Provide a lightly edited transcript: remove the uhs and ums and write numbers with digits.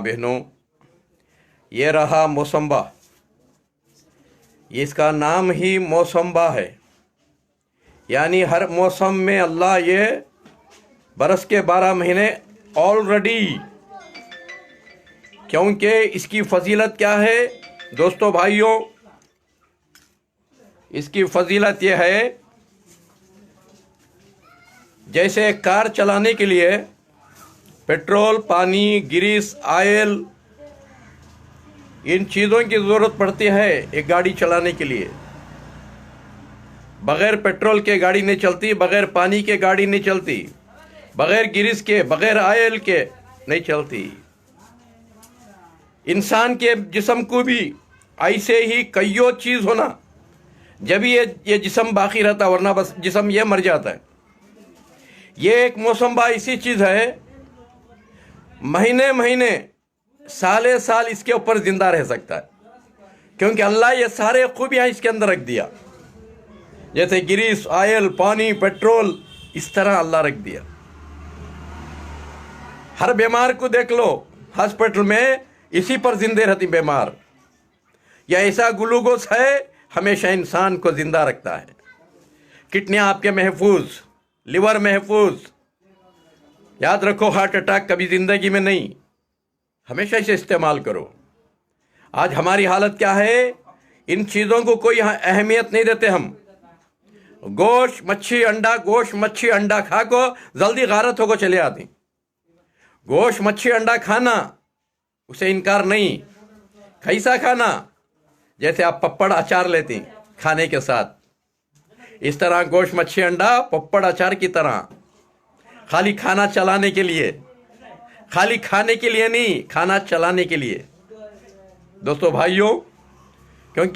बहनों, ये रहा मौसम्बा। इसका नाम ही मौसम्बा है, यानी हर मौसम में अल्लाह ये बरस के 12 महीने ऑलरेडी। क्योंकि इसकी फजीलत क्या है दोस्तों भाइयों, इसकी फजीलत ये है, जैसे कार चलाने के लिए पेट्रोल, पानी, ग्रीस, ऑयल, इन चीज़ों की ज़रूरत पड़ती है एक गाड़ी चलाने के लिए। बग़ैर पेट्रोल के गाड़ी नहीं चलती, बग़ैर पानी के गाड़ी नहीं चलती, बग़ैर ग्रीस के, बग़ैर ऑयल के नहीं चलती। इंसान के जिस्म को भी ऐसे ही कईयों चीज़ होना, जब ये जिस्म बाकी रहता, वरना बस जिस्म ये मर जाता है। ये एक मौसम्बा ऐसी चीज़ है, महीने महीने, साले साल इसके ऊपर जिंदा रह सकता है, क्योंकि अल्लाह ये सारे खूबियाँ इसके अंदर रख दिया। जैसे ग्रीस, ऑयल, पानी, पेट्रोल, इस तरह अल्लाह रख दिया। हर बीमार को देख लो, हॉस्पिटल में इसी पर जिंदे रहती बीमार। यह ऐसा ग्लूकोज है, हमेशा इंसान को जिंदा रखता है। किडनियाँ आपके महफूज, लिवर महफूज। याद रखो, हार्ट अटैक कभी जिंदगी में नहीं, हमेशा इसे इस्तेमाल करो। आज हमारी हालत क्या है, इन चीज़ों को कोई अहमियत नहीं देते हम। गोश्त, मच्छी, अंडा, गोश्त, मच्छी, अंडा खा को जल्दी गारत होकर चले आती। गोश्त, मच्छी, अंडा खाना, उसे इनकार नहीं। कैसा खाना? जैसे आप पप्पड़ अचार लेती खाने के साथ, इस तरह गोश्त, मच्छी, अंडा पप्पड़ अचार की तरह, खाली खाना चलाने के लिए, खाली खाने के लिए नहीं, खाना चलाने के लिए दोस्तों भाइयों। क्योंकि